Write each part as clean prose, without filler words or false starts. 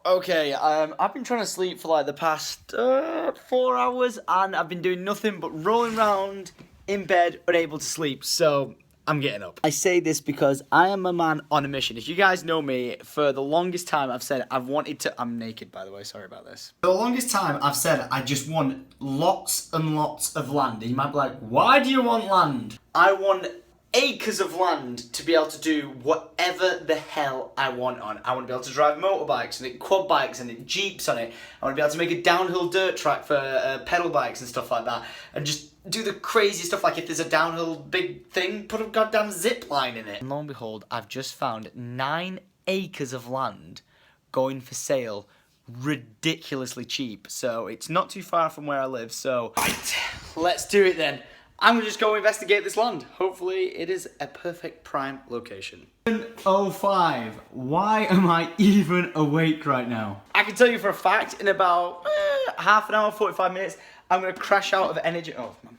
Okay, I've been trying to sleep for like the past 4 hours, and I've been doing nothing but rolling around in bed, unable to sleep, so I'm getting up. I say this because I am a man on a mission. If you guys know me, for the longest time I've said I've wanted to... I'm naked, by the way, sorry about this. For the longest time I've said I just want lots and lots of land. And you might be like, why do you want land? I want acres of land to be able to do whatever the hell I want on. I want to be able to drive motorbikes and quad bikes and jeeps on it. I want to be able to make a downhill dirt track for pedal bikes and stuff like that, and just do the crazy stuff, like if there's a downhill big thing, put a goddamn zip line in it. And lo and behold, I've just found 9 acres of land going for sale, ridiculously cheap. So it's not too far from where I live, so right, let's do it then. I'm gonna just go investigate this land. Hopefully it is a perfect prime location. 7:05. Why am I even awake right now? I can tell you for a fact, in about half an hour, 45 minutes, I'm gonna crash out of energy. Oh, man.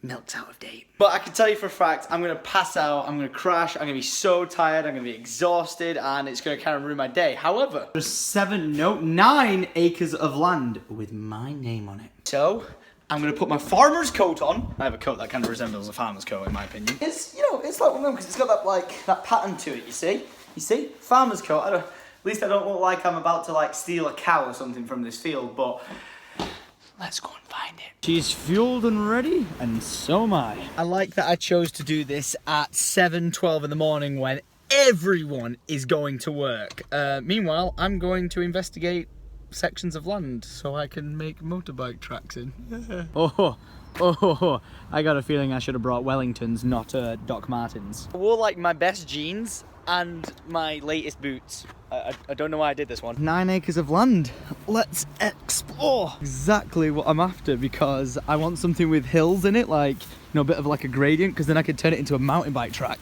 Milk's out of date. But I can tell you for a fact, I'm gonna pass out, I'm gonna crash, I'm gonna be so tired, I'm gonna be exhausted, and it's gonna kind of ruin my day. However, there's 9 acres of land with my name on it. So, I'm gonna put my farmer's coat on. I have a coat that kind of resembles a farmer's coat, in my opinion. It's, you know, it's like one of them because it's got that, like, that pattern to it, you see? You see? Farmer's coat. At least I don't look like I'm about to, like, steal a cow or something from this field, but let's go and find it. She's fueled and ready, and so am I. I like that I chose to do this at 7:12 in the morning when everyone is going to work. Meanwhile, I'm going to investigate sections of land so I can make motorbike tracks in. I got a feeling I should have brought Wellingtons, not Doc Martens. I wore like my best jeans and my latest boots. I don't know why I did this one. 9 acres of land. Let's explore. Exactly what I'm after, because I want something with hills in it, like, you know, a bit of like a gradient, because then I could turn it into a mountain bike track.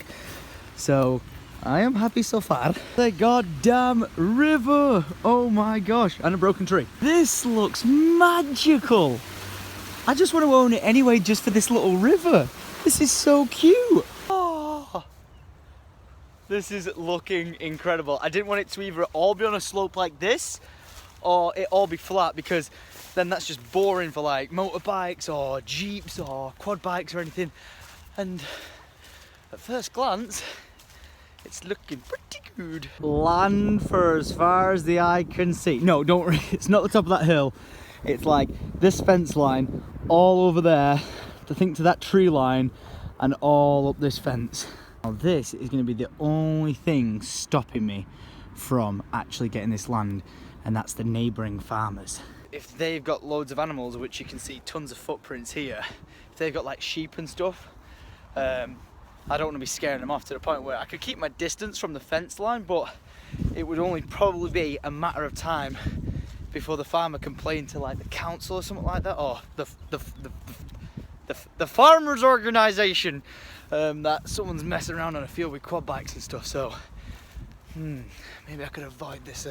So I am happy so far. The goddamn river! Oh my gosh, and a broken tree. This looks magical. I just want to own it anyway, just for this little river. This is so cute. Oh, this is looking incredible. I didn't want it to either all be on a slope like this, or it all be flat, because then that's just boring for like motorbikes or jeeps or quad bikes or anything. And at first glance, it's looking pretty good. Land for as far as the eye can see. No, don't worry, it's not the top of that hill. It's like this fence line all over there, I think to that tree line, and all up this fence. Now this is going to be the only thing stopping me from actually getting this land, and that's the neighbouring farmers. If they've got loads of animals, which you can see tons of footprints here, if they've got like sheep and stuff, I don't want to be scaring them off to the point where I could keep my distance from the fence line, but it would only probably be a matter of time before the farmer complained to like the council or something like that, or the farmers organisation, that someone's messing around on a field with quad bikes and stuff. So maybe I could avoid this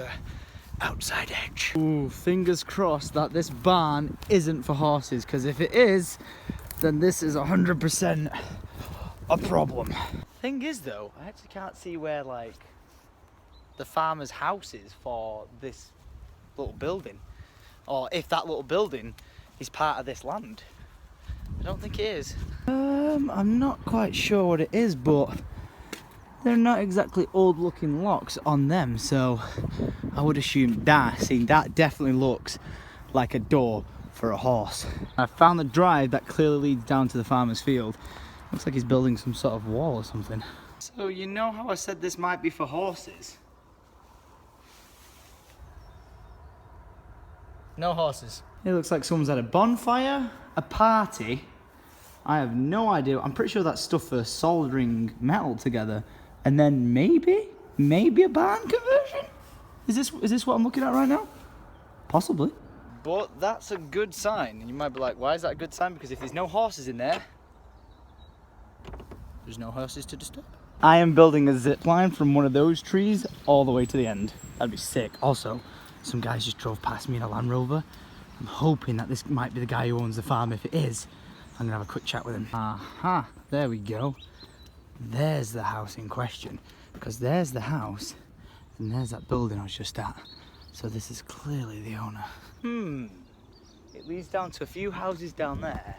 outside edge. Ooh, fingers crossed that this barn isn't for horses, because if it is, then this is 100% a problem. Thing is though, I actually can't see where like the farmer's house is for this little building, or if that little building is part of this land. I don't think it is. I'm not quite sure what it is, but they're not exactly old looking locks on them, so I would assume that. See, that definitely looks like a door for a horse. I found the drive that clearly leads down to the farmer's field. Looks like he's building some sort of wall or something. So you know how I said this might be for horses? No horses. It looks like someone's had a bonfire, a party. I have no idea. I'm pretty sure that's stuff for soldering metal together. And then maybe a barn conversion? Is this what I'm looking at right now? Possibly. But that's a good sign. And you might be like, why is that a good sign? Because if there's no horses in there, there's no horses to disturb. I am building a zip line from one of those trees all the way to the end. That'd be sick. Also, some guys just drove past me in a Land Rover. I'm hoping that this might be the guy who owns the farm. If it is, I'm gonna have a quick chat with him. Aha, there we go. There's the house in question, because there's the house And there's that building I was just at. So this is clearly the owner. It leads down to a few houses down there.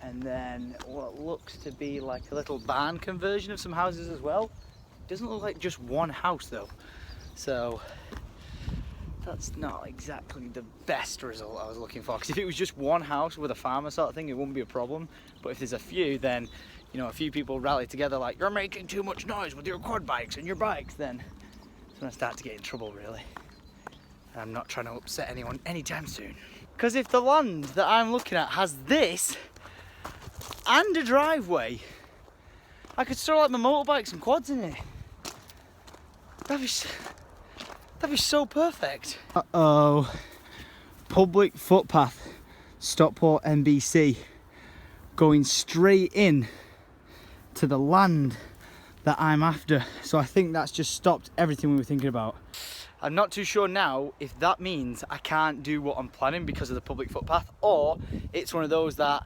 And then what looks to be like a little barn conversion of some houses as well. Doesn't look like just one house though. So that's not exactly the best result I was looking for. Because if it was just one house with a farmer sort of thing, it wouldn't be a problem. But if there's a few, then, you know, a few people rally together like, you're making too much noise with your quad bikes and your bikes, then it's when I start to get in trouble, really. And I'm not trying to upset anyone anytime soon. Because if the land that I'm looking at has this and a driveway, I could store like my motorbikes and quads in it. That'd be so perfect. Uh-oh. Public footpath, Stockport NBC, going straight in to the land that I'm after. So I think that's just stopped everything we were thinking about. I'm not too sure now if that means I can't do what I'm planning because of the public footpath, or it's one of those that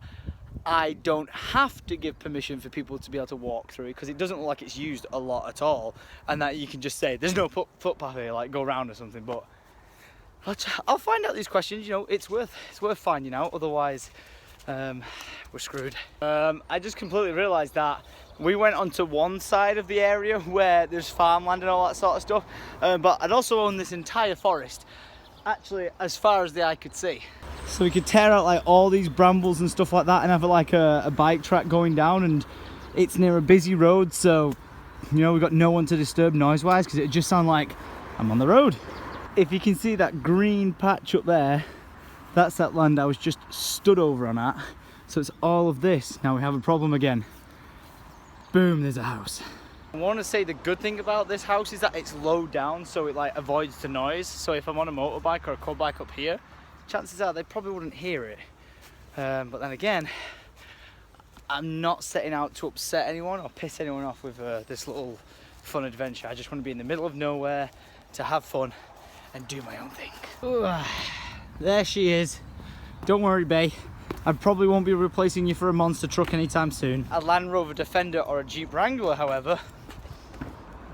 I don't have to give permission for people to be able to walk through, because it doesn't look like it's used a lot at all, and that you can just say there's no footpath here, like go around or something. But I'll find out these questions. You know, it's worth finding out, otherwise we're screwed. I just completely realized that we went onto one side of the area where there's farmland and all that sort of stuff, but I'd also own this entire forest, actually as far as the eye could see. So we could tear out like all these brambles and stuff like that and have like a bike track going down, and it's near a busy road, so you know we've got no one to disturb noise wise, because it just sound like I'm on the road. If you can see that green patch up there, that's that land I was just stood over on at. So it's all of this. Now we have a problem again. Boom, there's a house. I want to say the good thing about this house is that it's low down, so it like avoids the noise. So if I'm on a motorbike or a quad bike up here, chances are they probably wouldn't hear it. But then again, I'm not setting out to upset anyone or piss anyone off with this little fun adventure. I just want to be in the middle of nowhere to have fun and do my own thing. Ooh, there she is. Don't worry, bae. I probably won't be replacing you for a monster truck anytime soon. A Land Rover Defender or a Jeep Wrangler, however,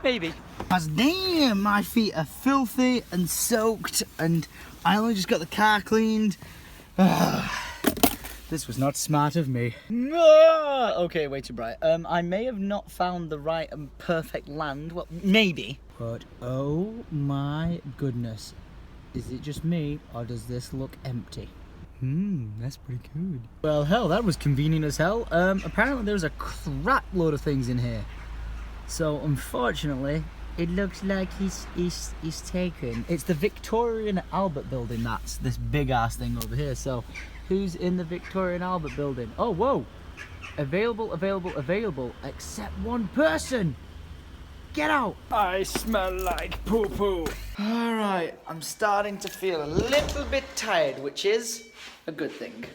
maybe. As damn, my feet are filthy and soaked, and I only just got the car cleaned. This was not smart of me. Okay, way too bright. I may have not found the right and perfect land. Well, maybe. But oh my goodness. Is it just me, or does this look empty? That's pretty good. Well, hell, that was convenient as hell. Apparently there's a crap load of things in here. So, unfortunately, it looks like he's taken. It's the Victoria and Albert building, that's this big ass thing over here. So, who's in the Victoria and Albert building? Oh, whoa. Available, except one person. Get out! I smell like poo-poo. Alright, I'm starting to feel a little bit tired, which is a good thing.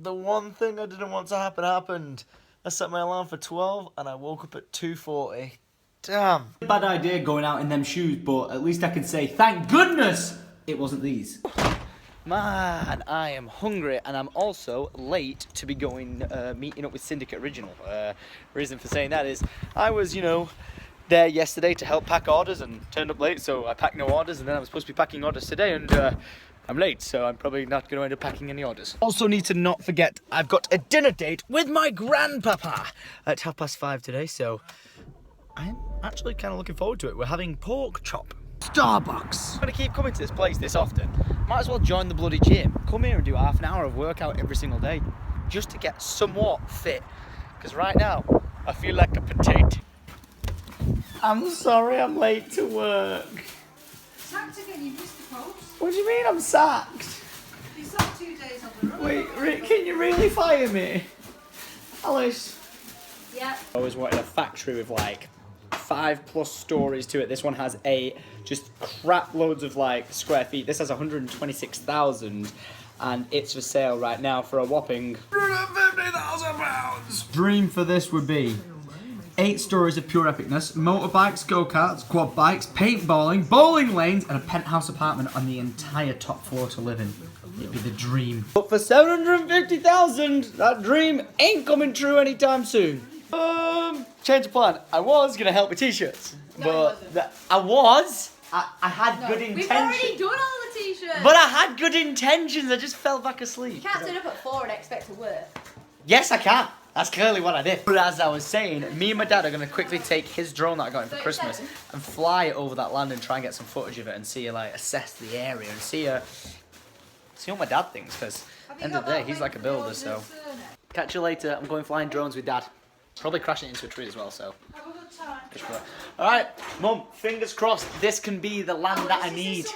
The one thing I didn't want to happen happened. I set my alarm for 12 and I woke up at 2:40. Damn. Bad idea going out in them shoes, but at least I can say thank goodness it wasn't these. Man, I am hungry, and I'm also late to be going meeting up with Syndicate Original. Reason for saying that is I was, you know, there yesterday to help pack orders and turned up late, so I packed no orders, and then I was supposed to be packing orders today, and I'm late, so I'm probably not going to end up packing any orders. Also need to not forget I've got a dinner date with my grandpapa at 5:30 today, so I'm actually kind of looking forward to it. We're having pork chop. Starbucks. I'm gonna keep coming to this place this often. Might as well join the bloody gym. Come here and do half an hour of workout every single day, just to get somewhat fit. Because right now, I feel like a potato. I'm sorry I'm late to work. Sacked again, you missed the post. What do you mean I'm sacked? You sacked 2 days on the road. Wait, Rick, can you really fire me? Alice. Yeah. I always wanted a factory with like 5+ stories to it. This one has just crap loads of like square feet. This has 126,000 and it's for sale right now for a whopping £150,000. Dream for this would be 8 stories of pure epicness, motorbikes, go-karts, quad bikes, paintballing, bowling lanes, and a penthouse apartment on the entire top floor to live in. It'd be the dream. But for 750,000, that dream ain't coming true anytime soon. Change of plan. I was gonna help with t-shirts. I was. I had good We've already intentions. done all the t-shirts. But I had good intentions. I just fell back asleep. You can't sit up at 4 and expect to work. Yes, I can. That's clearly what I did. But as I was saying, me and my dad are going to quickly take his drone that I got him for Christmas and fly it over that land and try and get some footage of it and see, like, assess the area and see what my dad thinks. Because at the end of the day, he's like a builder, so. Catch you later. I'm going flying drones with Dad. Probably crashing into a tree as well, so. Have a good time. Alright, Mum, fingers crossed, this can be the land that I need.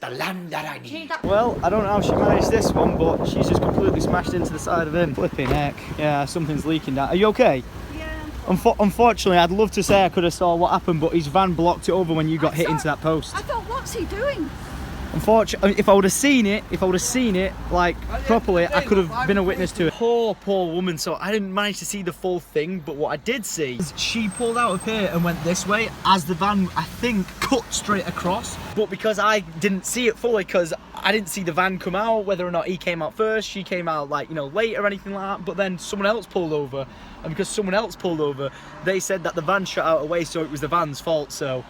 The land that I need. Well, I don't know how she managed this one, but she's just completely smashed into the side of him. Flipping heck. Yeah, something's leaking down. Are you okay? Yeah. Unfortunately, I'd love to say I could have saw what happened, but his van blocked it over when you got hit into that post. I thought, what's he doing? Unfortunately, if I would have seen it, like, properly, I could have been a witness to it. Poor woman. So I didn't manage to see the full thing, but what I did see is she pulled out of here and went this way as the van, I think, cut straight across. But because I didn't see it fully, because I didn't see the van come out, whether or not he came out first, she came out, like, you know, late or anything like that, but then someone else pulled over, and because someone else pulled over, they said that the van shut out away, so it was the van's fault. So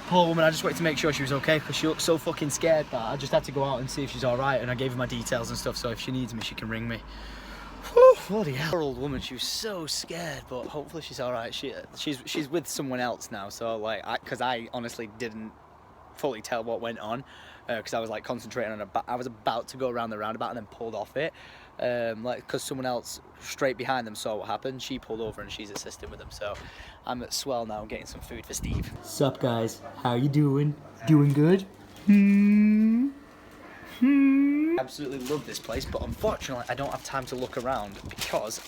poor woman, I just wanted to make sure she was okay because she looked so fucking scared that I just had to go out and see if she's alright, and I gave her my details and stuff, so if she needs me she can ring me. Whew, bloody hell. Poor old woman, she was so scared, but hopefully she's alright. She's with someone else now, so like, because I honestly didn't fully tell what went on, because I was like concentrating on I was about to go around the roundabout and then pulled off it. Like, because someone else straight behind them saw what happened, she pulled over and she's assisting with them. So I'm at Swell now getting some food for Steve. Sup guys, how you doing? Doing good? Absolutely love this place, but unfortunately I don't have time to look around because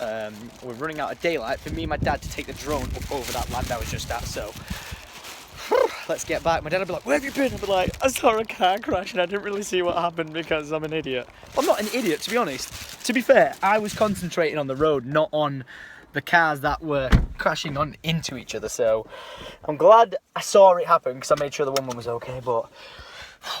we're running out of daylight for me and my dad to take the drone up over that land I was just at. So let's get back. My dad will be like, where have you been? I'll be like, I saw a car crash and I didn't really see what happened because I'm an idiot. I'm not an idiot, to be honest. To be fair, I was concentrating on the road, not on the cars that were crashing into each other. So I'm glad I saw it happen because I made sure the woman was okay, but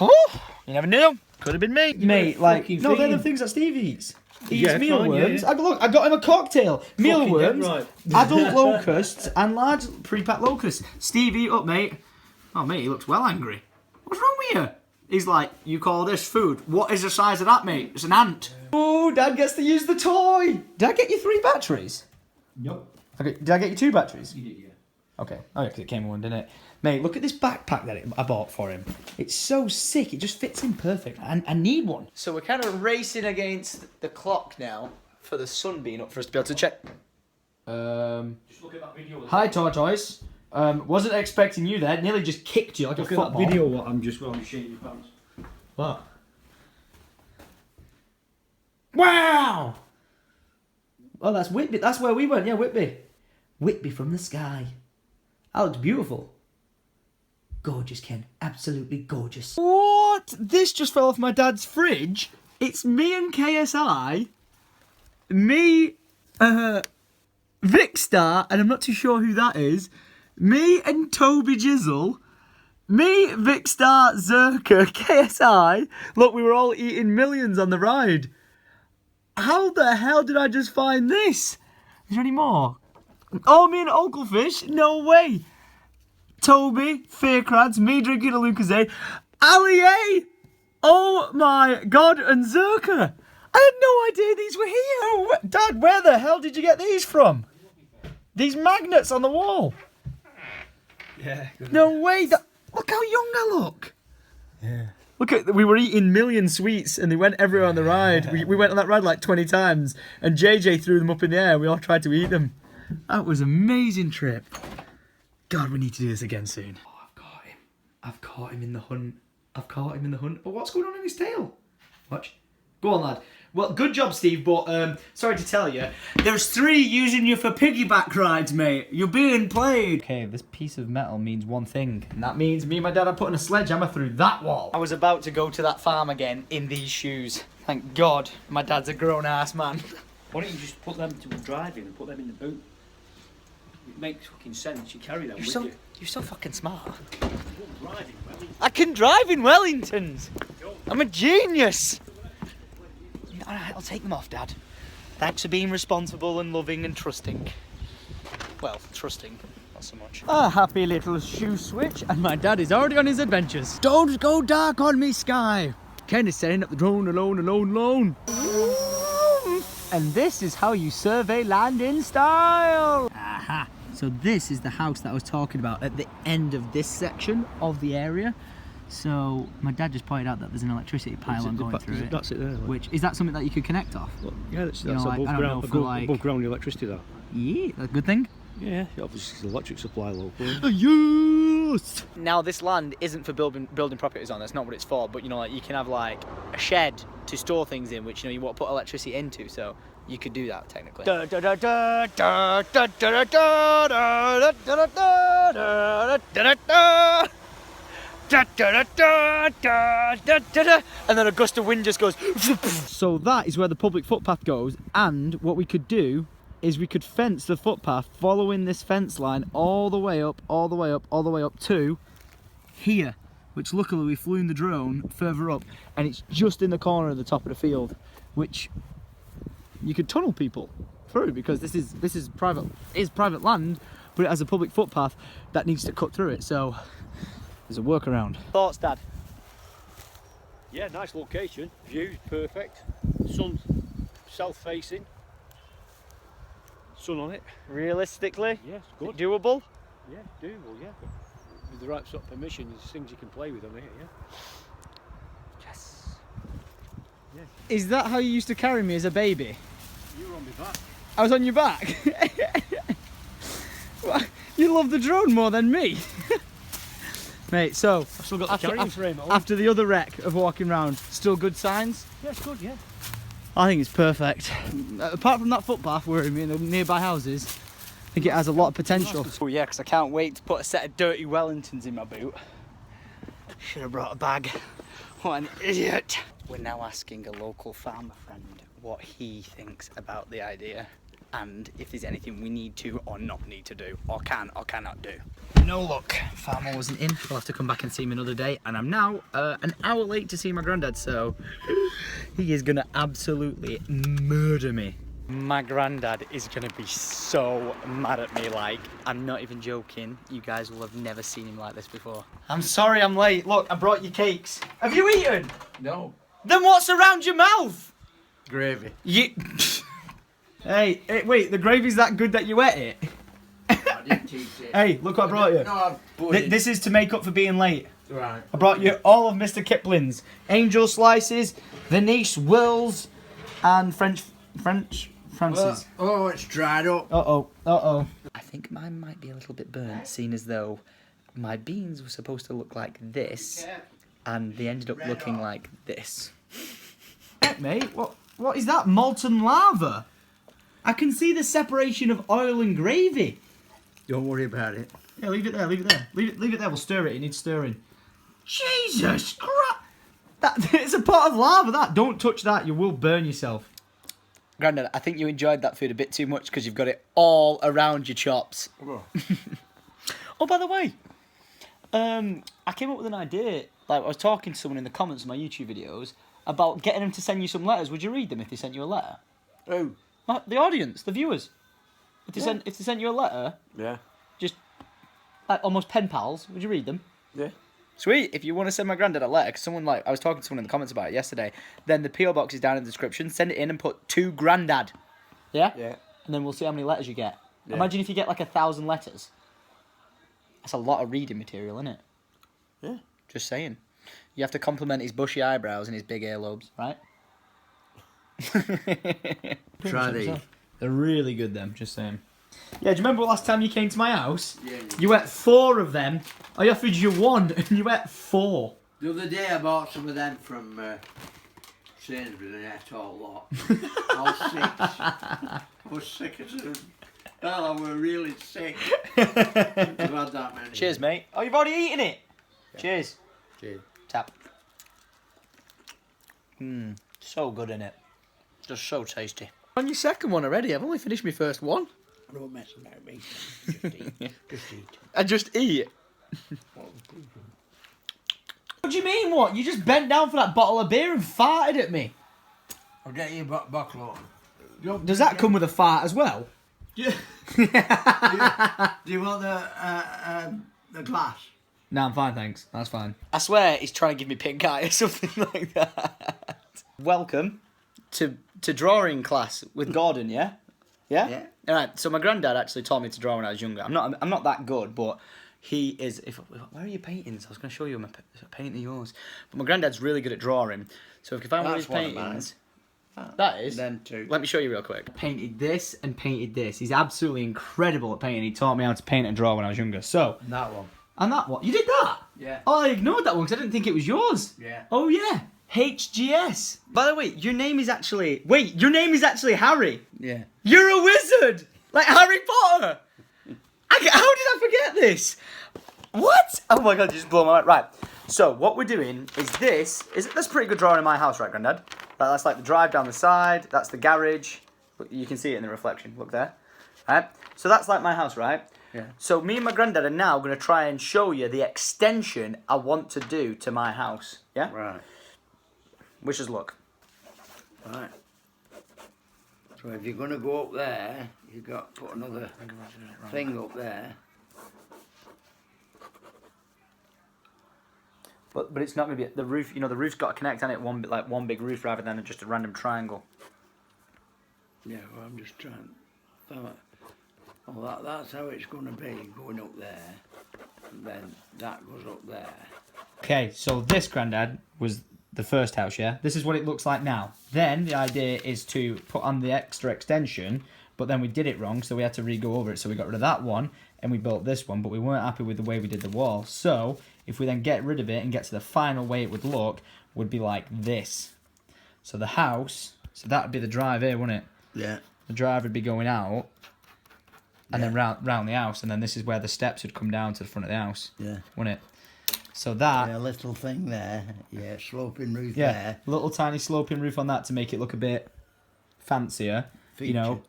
you never knew. Could have been me. Mate, like, no, they're the things that Steve eats. He eats mealworms. Yeah. Look, I got him a cocktail. Mealworms, right. Adult locusts, and large pre-packed locusts. Steve, eat up, mate. Oh, mate, he looks well angry. What's wrong with you? He's like, you call this food? What is the size of that, mate? It's an ant. Oh, Dad gets to use the toy. Did I get you 3 batteries? Nope. Okay, did I get you 2 batteries? You did, yeah. Okay. Oh, yeah, because it came in one, didn't it? Mate, look at this backpack that I bought for him. It's so sick. It just fits in perfect. I need one. So we're kind of racing against the clock now for the sun being up for us to be able to check. Just look at that video. Hi, Tortoise. Wasn't expecting you there. Nearly just kicked you like Look a at football. that video. What I'm just shaking your pants. What? Wow! Oh, that's Whitby. That's where we went. Yeah, Whitby. Whitby from the sky. That looks beautiful. Gorgeous, Ken. Absolutely gorgeous. What? This just fell off my dad's fridge. It's me and KSI. Me, Vicstar, and I'm not too sure who that is. Me and Toby Jizzle. Me, Vicstar, Zerka, KSI. Look, we were all eating millions on the ride. How the hell did I just find this? Is there any more? Oh, me and Unclefish? No way. Toby, Faircrads, me drinking a Lucozade, Ali A! Oh my god, and Zerka! I had no idea these were here! Oh, Dad, where the hell did you get these from? These magnets on the wall! Yeah. No way! Look how young I look! Yeah. Look at, we were eating million sweets and they went everywhere on the ride. We went on that ride like 20 times and JJ threw them up in the air and we all tried to eat them. That was an amazing trip. God, we need to do this again soon. Oh, I've got him. I've caught him in the hunt. Oh, what's going on in his tail? Watch. Go on, lad. Well, good job, Steve, but sorry to tell you, there's 3 using you for piggyback rides, mate. You're being played. Okay, this piece of metal means one thing, and that means me and my dad are putting a sledgehammer through that wall. I was about to go to that farm again in these shoes. Thank God, my dad's a grown-ass man. Why don't you just put them to driving and put them in the boot? It makes fucking sense. You carry them with you. You're so fucking smart. Driving, well, I can drive in Wellingtons. I'm a genius. Alright, I'll take them off, Dad. Thanks for being responsible and loving and trusting. Well, trusting. not so much. A happy little shoe switch, and my dad is already on his adventures. Don't go dark on me, Sky. Ken is setting up the drone alone. And this is how you survey land in style. Aha. So this is the house that I was talking about at the end of this section of the area. So my dad just pointed out that there's an electricity pylon going through it. That's it there. Which, is that something that you could connect off? Well, yeah, that's You know, like, I don't know, for like- above ground electricity. That. Yeah, that's a good thing. Yeah, obviously it's electric supply locally. Yes! Now this land isn't for building properties on, that's not what it's for, but you know, like you can have like a shed to store things in, which you know you want to put electricity into, so you could do that technically. And then a gust of wind just goes. So that is where the public footpath goes, and what we could do is we could fence the footpath following this fence line all the way up to here, which luckily we flew in the drone further up, and it's just in the corner of the top of the field, which you could tunnel people through, because this is private land, but it has a public footpath that needs to cut through it, so there's a workaround. Thoughts, Dad? Yeah, nice location. View's perfect. Sun south-facing. Sun on it. Realistically, Yes, good. doable. Yeah, doable. Yeah, but with the right sort of permission, there's things you can play with on here. Yeah. Yes. Is that how you used to carry me as a baby? You were on my back. I was on your back? What? You love the drone more than me. Mate, so I've still got the carrying frame on. after the other wreck of walking around, still good signs? Yeah, it's good. Yeah. I think it's perfect. Apart from that footpath worrying me in the nearby houses, I think it has a lot of potential. Oh yeah, because I can't wait to put a set of dirty Wellingtons in my boot. Should have brought a bag. What an idiot. We're now asking a local farmer friend what he thinks about the idea, and if there's anything we need to or not need to do, or can or cannot do. No luck. Farmer wasn't in. We'll have to come back and see him another day, and I'm now an hour late to see my granddad, so he is gonna absolutely murder me. My granddad is gonna be so mad at me, like, I'm not even joking. You guys will have never seen him like this before. I'm sorry I'm late. Look, I brought you cakes. Have you eaten? No. Then what's around your mouth? Gravy. You... Hey, wait, the gravy's that good that you ate it? I didn't taste it. Hey, look what I brought you. No, I've put it. This is to make up for being late. Right. I brought you all of Mr. Kipling's Angel Slices, Venice Whirls, and French Francis. Oh, it's dried up. Uh-oh. I think mine might be a little bit burnt, seeing as though my beans were supposed to look like this, and they ended up looking like this. Mate, what is that? Molten lava? I can see the separation of oil and gravy. Don't worry about it. Yeah, leave it there. Leave it there. We'll stir it. It needs stirring. Jesus Christ! It's a pot of lava, that. Don't touch that. You will burn yourself. Granddad, I think you enjoyed that food a bit too much because you've got it all around your chops. Oh, by the way, I came up with an idea. Like, I was talking to someone in the comments of my YouTube videos about getting them to send you some letters. Would you read them if they sent you a letter? Oh. The audience, the viewers. If they sent you a letter, Yeah. just like almost pen pals, would you read them? Yeah. Sweet. If you want to send my granddad a letter, because I was talking to someone in the comments about it yesterday, then the PO box is down in the description. Send it in and put to Granddad. Yeah? Yeah. And then we'll see how many letters you get. Yeah. Imagine if you get like 1,000 letters. That's a lot of reading material, isn't it? Yeah. Just saying. You have to compliment his bushy eyebrows and his big earlobes, right? Try these. They're really good, them. Just saying. Yeah, do you remember last time you came to my house? Yeah. You ate 4 of them. I offered you 1 and you ate 4. The other day I bought some of them from Sainsbury's and I ate all lot. I was sick as a... Well, I was really sick. I've had that many. Cheers, mate. Oh, you've already eaten it? Yeah. Cheers. Cheers. Tap. So good, innit? Just so tasty. On your second one already. I've only finished my first one. Don't mess about me. Just eat. Just eat. I just eat. What do you mean, what? You just bent down for that bottle of beer and farted at me. I'll get you a bottle of... Does that come with a fart as well? Do you want the glass? No, I'm fine, thanks. That's fine. I swear he's trying to give me pink eye or something like that. Welcome to drawing class with Gordon, yeah? Yeah? Yeah. Alright, so my granddad actually taught me to draw when I was younger. I'm not that good, but he is... Where are your paintings? I was going to show you my painting of yours. But my granddad's really good at drawing. So if I find one of his That's one of mine. paintings... That is? Then two. Let me show you real quick. Painted this and painted this. He's absolutely incredible at painting. He taught me how to paint and draw when I was younger. So, That one. and that one. You did that? Yeah. Oh, I ignored that one because I didn't think it was yours. Yeah. Oh, yeah. HGS. By the way, your name is actually... Wait, your name is actually Harry. Yeah. You're a wizard! Like Harry Potter! How did I forget this? What? Oh my god, you just blew my mind. Right, so what we're doing is this. That's pretty good drawing in my house, right, Granddad? That's like the drive down the side. That's the garage. You can see it in the reflection. Look there. Right? So that's like my house, right? Yeah. So me and my granddad are now going to try and show you the extension I want to do to my house. Yeah? Right. Wish us luck. Right. So if you're going to go up there, you've got to put another thing up there. But it's not going to be the roof. You know, the roof's got to connect on it one big roof rather than just a random triangle. Yeah, well, I'm just trying. Oh, that's how it's going to be, going up there. And then that goes up there. Okay, so this, Granddad, was the first house, yeah? This is what it looks like now. Then the idea is to put on the extra extension, but then we did it wrong, so we had to re-go over it. So we got rid of that one, and we built this one, but we weren't happy with the way we did the wall. So if we then get rid of it and get to the final way it would look, would be like this. So the house, so that would be the drive here, wouldn't it? Yeah. The drive would be going out, and then round the house, and then this is where the steps would come down to the front of the house, Yeah. wouldn't it? So that... Yeah, a little thing there. Yeah, sloping roof Yeah, there. little tiny sloping roof on that to make it look a bit fancier, you know.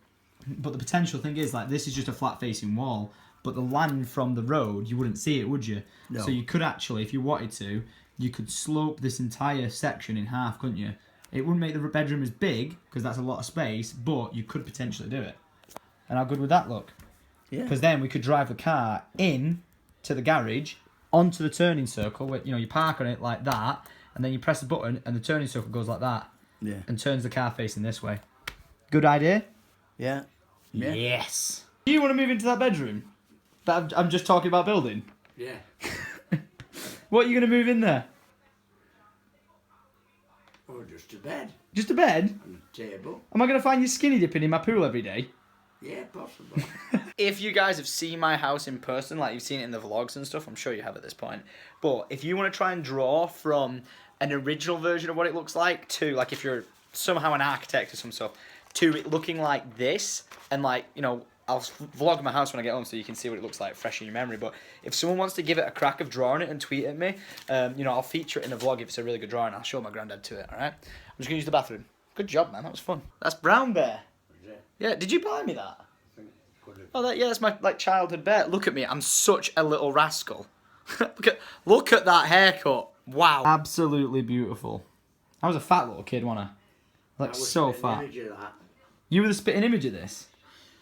But the potential thing is, like, this is just a flat facing wall, but the land from the road, you wouldn't see it, would you? No. So you could actually, if you wanted to, you could slope this entire section in half, couldn't you? It wouldn't make the bedroom as big, because that's a lot of space, but you could potentially do it. And how good would that look? Yeah. Because then we could drive the car in to the garage, onto the turning circle, where, you know, you park on it like that, and then you press the button, and the turning circle goes like that. Yeah. And turns the car facing this way. Good idea? Yeah. Yeah. Yes. Do you want to move into that bedroom that I'm just talking about building? Yeah. What are you going to move in there? Or just a bed Just a bed? and a table. Am I going to find you skinny dipping in my pool every day? Yeah, possible. If you guys have seen my house in person, like you've seen it in the vlogs and stuff, I'm sure you have at this point. But if you want to try and draw from an original version of what it looks like to, like, if you're somehow an architect or some stuff, to it looking like this, and, like, you know, I'll vlog my house when I get home so you can see what it looks like fresh in your memory. But if someone wants to give it a crack of drawing it and tweet at me, you know, I'll feature it in the vlog if it's a really good drawing. I'll show my granddad to it, alright? I'm just going to use the bathroom. Good job, man. That was fun. That's Brown Bear. Yeah, did you buy me that? Oh, that's my, like, childhood bear. Look at me. I'm such a little rascal. look at that haircut. Wow. Absolutely beautiful. I was a fat little kid, wasn't I? Like, so fat. You were the spitting image of this?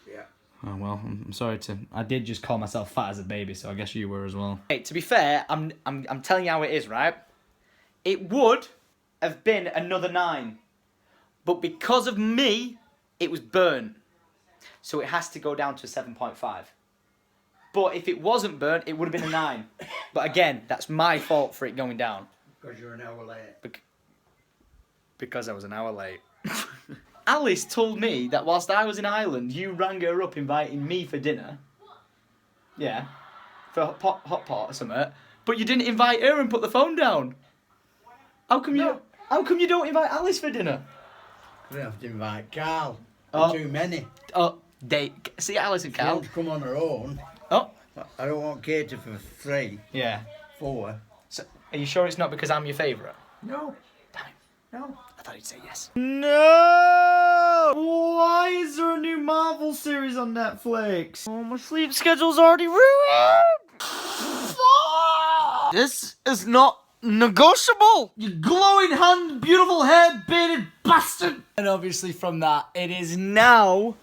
Yeah. Oh, well, I'm sorry to... I did just call myself fat as a baby, so I guess you were as well. Hey, to be fair, I'm telling you how it is, right? It would have been another 9. But because of me, it was burnt. So it has to go down to a 7.5. But if it wasn't burnt, it would have been a 9. But again, that's my fault for it going down. Because you're an hour late. Because I was an hour late. Alice told me that whilst I was in Ireland, you rang her up inviting me for dinner. Yeah. For hot pot or something. But you didn't invite her and put the phone down. How come you don't invite Alice for dinner? We have to invite Carl. Oh. Too many. Oh, see Alice and She Cal. wants to come on her own. Oh. I don't want cater for 3, Yeah. 4. So, are you sure it's not because I'm your favourite? No. Damn. No. I thought he'd say yes. No! Why is there a new Marvel series on Netflix? Oh, my sleep schedule's already ruined! This is not negotiable! You glowing hand, beautiful hair, bearded bastard! And obviously from that, it is now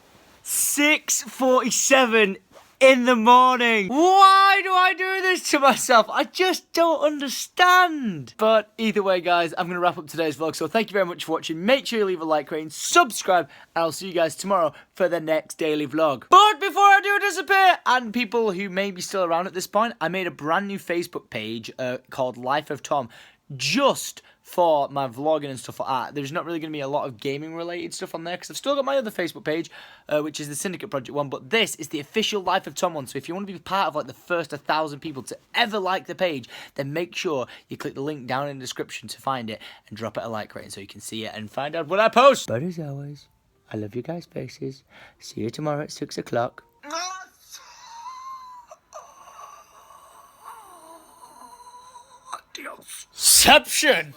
6:47 in the morning. Why do I do this to myself? I just don't understand. But either way, guys, I'm going to wrap up today's vlog. So thank you very much for watching. Make sure you leave a like rating, subscribe, and I'll see you guys tomorrow for the next daily vlog. But before I do disappear, and people who may be still around at this point, I made a brand new Facebook page called Life of Tom, just for my vlogging and stuff like that. There's not really going to be a lot of gaming related stuff on there because I've still got my other Facebook page, which is the Syndicate Project one, but this is the official Life of Tom one. So if you want to be part of like the first 1,000 people to ever like the page, then make sure you click the link down in the description to find it and drop it a like rating so you can see it and find out what I post. But as always, I love you guys' faces. See you tomorrow at 6 o'clock. Adios.Ception.